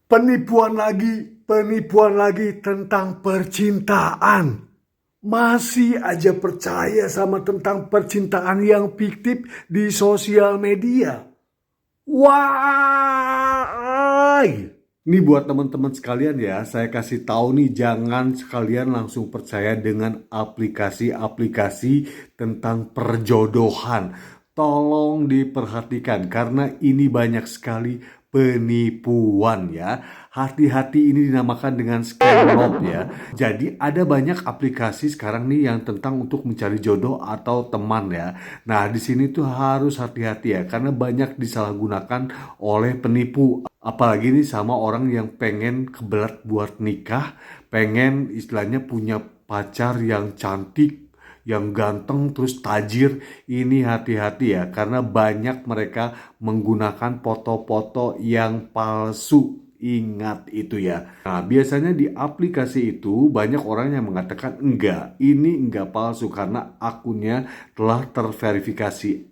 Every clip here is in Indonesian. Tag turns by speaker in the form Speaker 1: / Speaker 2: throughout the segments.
Speaker 1: Penipuan lagi tentang percintaan. Masih aja percaya sama tentang percintaan yang fiktif di sosial media. Why? Ini buat teman-teman sekalian ya, saya kasih tahu nih, jangan sekalian langsung percaya dengan aplikasi-aplikasi tentang perjodohan. Tolong diperhatikan karena ini banyak sekali penipuan ya. Hati-hati, ini dinamakan dengan scam ya. Jadi ada banyak aplikasi sekarang nih yang tentang untuk mencari jodoh atau teman ya. Nah, di sini tuh harus hati-hati ya karena banyak disalahgunakan oleh penipu. Apalagi nih sama orang yang pengen kebelat buat nikah, pengen istilahnya punya pacar yang cantik, yang ganteng, terus tajir. Ini hati-hati ya, karena banyak mereka menggunakan foto-foto yang palsu. Ingat itu ya. Nah, biasanya di aplikasi itu banyak orang yang mengatakan enggak, ini enggak palsu karena akunnya telah terverifikasi.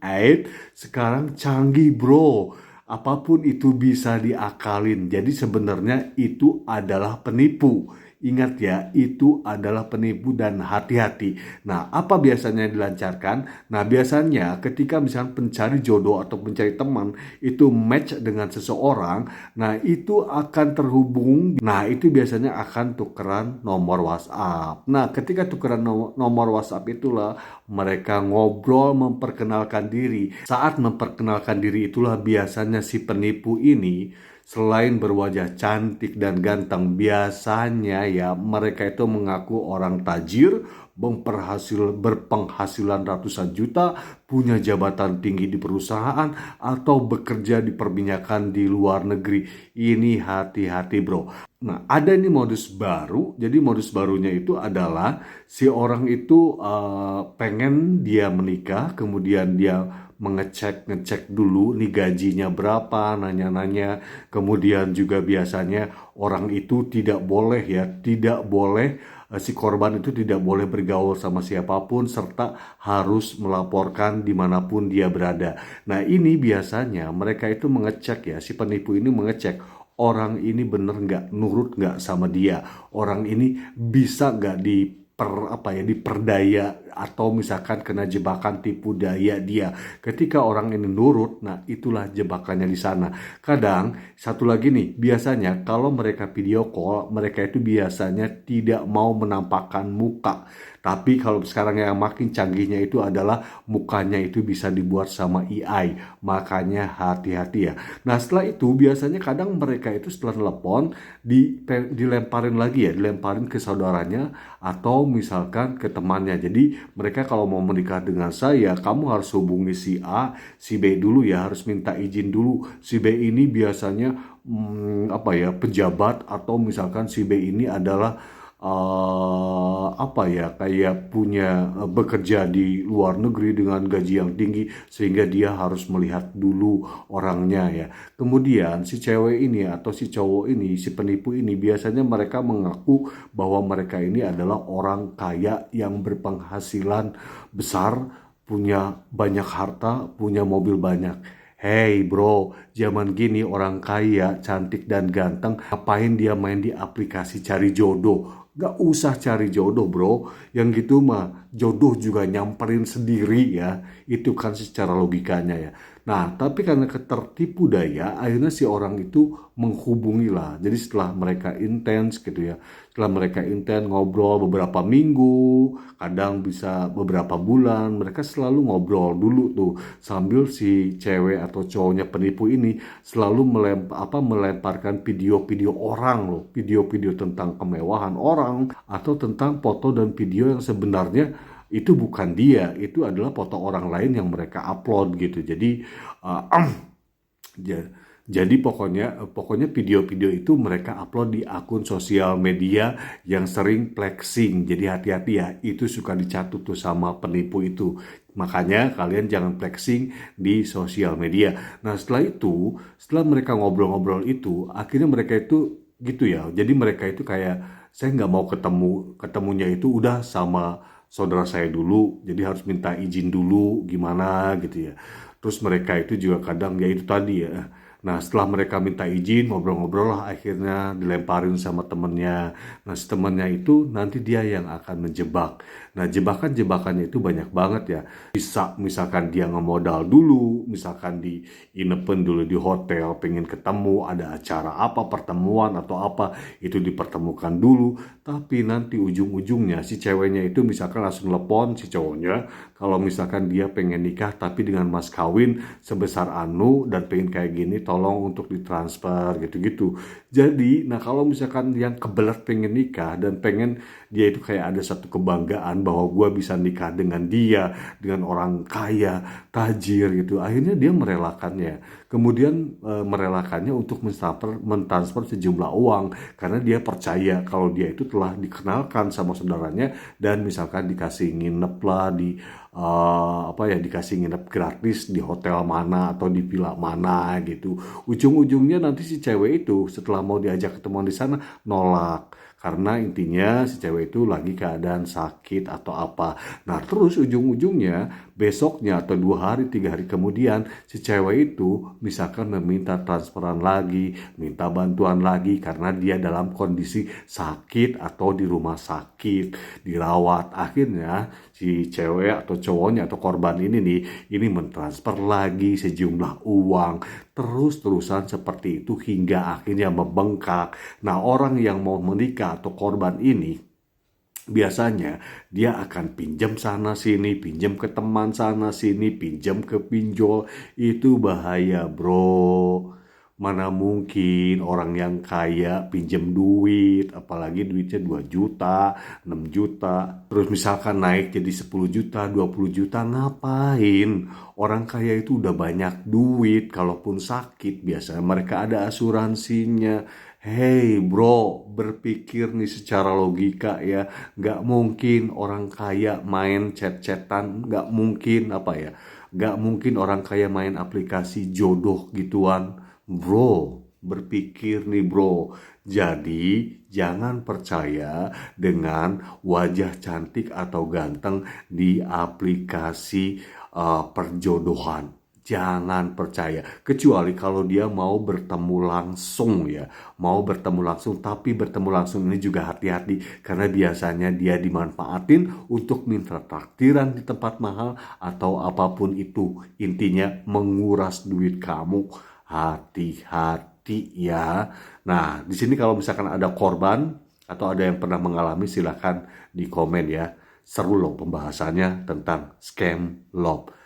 Speaker 1: Sekarang canggih bro. Apapun itu bisa diakalin. Jadi sebenarnya itu adalah penipu. Ingat ya, itu adalah penipu dan hati-hati. Nah, apa biasanya dilancarkan? Nah, biasanya ketika misalnya pencari jodoh atau pencari teman itu match dengan seseorang, nah itu akan terhubung. Nah, itu biasanya akan tukeran nomor WhatsApp. Nah, ketika tukeran nomor WhatsApp itulah mereka ngobrol memperkenalkan diri. Saat memperkenalkan diri itulah biasanya si penipu ini selain berwajah cantik dan ganteng, biasanya ya mereka itu mengaku orang tajir, berpenghasilan ratusan juta, punya jabatan tinggi di perusahaan, atau bekerja di perminyakan di luar negeri. Ini hati-hati bro. Nah, ada ini modus baru. Jadi modus barunya itu adalah si orang itu pengen dia menikah, kemudian dia ngecek dulu nih gajinya berapa, nanya-nanya. Kemudian juga biasanya orang itu tidak boleh ya, tidak boleh si korban itu tidak boleh bergaul sama siapapun serta harus melaporkan dimanapun dia berada. Nah, ini biasanya mereka itu mengecek ya, si penipu ini mengecek orang ini bener nggak, nurut nggak sama dia, orang ini bisa nggak diperdaya atau misalkan kena jebakan tipu daya dia. Ketika orang ini nurut, nah itulah jebakannya di sana. Kadang satu lagi nih, biasanya kalau mereka video call, mereka itu biasanya tidak mau menampakkan muka. Tapi kalau sekarang yang makin canggihnya itu adalah mukanya itu bisa dibuat sama AI. Makanya hati-hati ya. Nah, setelah itu biasanya kadang mereka itu setelah telepon dilemparin lagi ya, dilemparin ke saudaranya atau misalkan ke temannya. Jadi mereka kalau mau menikah dengan saya, kamu harus hubungi si A, si B dulu ya, harus minta izin dulu. Si B ini biasanya pejabat, atau misalkan si B ini adalah kayak punya bekerja di luar negeri dengan gaji yang tinggi sehingga dia harus melihat dulu orangnya ya. Kemudian si cewek ini atau si cowok ini, si penipu ini biasanya mereka mengaku bahwa mereka ini adalah orang kaya yang berpenghasilan besar, punya banyak harta, punya mobil banyak. Hey bro, zaman gini orang kaya, cantik dan ganteng, ngapain dia main di aplikasi cari jodoh? Gak usah cari jodoh bro, yang gitu mah jodoh juga nyamperin sendiri ya. Itu kan secara logikanya ya. Nah, tapi karena ketertipu daya, akhirnya si orang itu menghubungi lah. Jadi setelah mereka intens gitu ya, setelah mereka intens ngobrol beberapa minggu, kadang bisa beberapa bulan, mereka selalu ngobrol dulu tuh sambil si cewek atau cowoknya penipu ini selalu melemparkan video-video orang loh, video-video tentang kemewahan orang atau tentang foto dan video yang sebenarnya itu bukan dia, itu adalah foto orang lain yang mereka upload gitu. Jadi uh, ja- jadi pokoknya video-video itu mereka upload di akun sosial media yang sering flexing. Jadi hati-hati ya, itu suka dicatut tuh sama penipu itu. Makanya kalian jangan flexing di sosial media. Nah, setelah mereka ngobrol-ngobrol itu, akhirnya mereka itu gitu ya. Jadi mereka itu kayak, saya nggak mau ketemunya itu udah sama saudara saya dulu, jadi harus minta izin dulu gimana gitu ya. Terus mereka itu juga kadang ya itu tadi ya, Nah, setelah mereka minta izin, ngobrol-ngobrol lah, akhirnya dilemparin sama temennya. Nah, si temennya itu nanti dia yang akan menjebak. Nah, jebakan-jebakannya itu banyak banget ya. Bisa misalkan dia ngemodal dulu, misalkan inepen dulu di hotel, pengen ketemu, ada acara apa, pertemuan atau apa, itu dipertemukan dulu. Tapi nanti ujung-ujungnya si ceweknya itu misalkan langsung telepon si cowoknya, kalau misalkan dia pengen nikah tapi dengan mas kawin sebesar anu dan pengen kayak gini, tolong untuk ditransfer gitu-gitu. Jadi, nah kalau misalkan yang kebelet pengen nikah dan pengen dia itu kayak ada satu kebanggaan bahwa gue bisa nikah dengan dia, dengan orang kaya, tajir gitu. Akhirnya dia merelakannya. Kemudian merelakannya untuk mentransfer sejumlah uang karena dia percaya kalau dia itu telah dikenalkan sama saudaranya dan misalkan dikasih nginep lah di dikasih nginep gratis di hotel mana atau di villa mana gitu. Ujung-ujungnya nanti si cewek itu setelah mau diajak ketemuan di sana nolak. Karena intinya si cewek itu lagi keadaan sakit atau apa. Nah terus ujung-ujungnya besoknya atau 2 hari 3 hari kemudian si cewek itu misalkan meminta transferan lagi, minta bantuan lagi karena dia dalam kondisi sakit atau di rumah sakit, dirawat. Akhirnya si cewek atau cowoknya atau korban ini nih, ini mentransfer lagi sejumlah uang. Terus-terusan seperti itu hingga akhirnya membengkak. Nah, orang yang mau menikah atau korban ini biasanya dia akan pinjam sana sini, pinjam ke teman sana sini, pinjam ke pinjol. Itu bahaya, bro. Mana mungkin orang yang kaya pinjam duit, apalagi duitnya 2 juta, 6 juta. Terus misalkan naik jadi 10 juta, 20 juta, ngapain? Orang kaya itu udah banyak duit, kalaupun sakit biasanya mereka ada asuransinya. Hey bro, berpikir nih secara logika ya. Nggak mungkin orang kaya main chat-chatan, nggak mungkin nggak mungkin orang kaya main aplikasi jodoh gituan. Bro, berpikir nih bro. Jadi jangan percaya dengan wajah cantik atau ganteng di aplikasi perjodohan. Jangan percaya, kecuali kalau dia mau bertemu langsung ya. Mau bertemu langsung, tapi bertemu langsung ini juga hati-hati. Karena biasanya dia dimanfaatin untuk minta traktiran di tempat mahal atau apapun itu. Intinya menguras duit kamu. Hati-hati ya. Nah, di sini kalau misalkan ada korban atau ada yang pernah mengalami, silahkan di komen ya. Seru loh pembahasannya tentang scam love.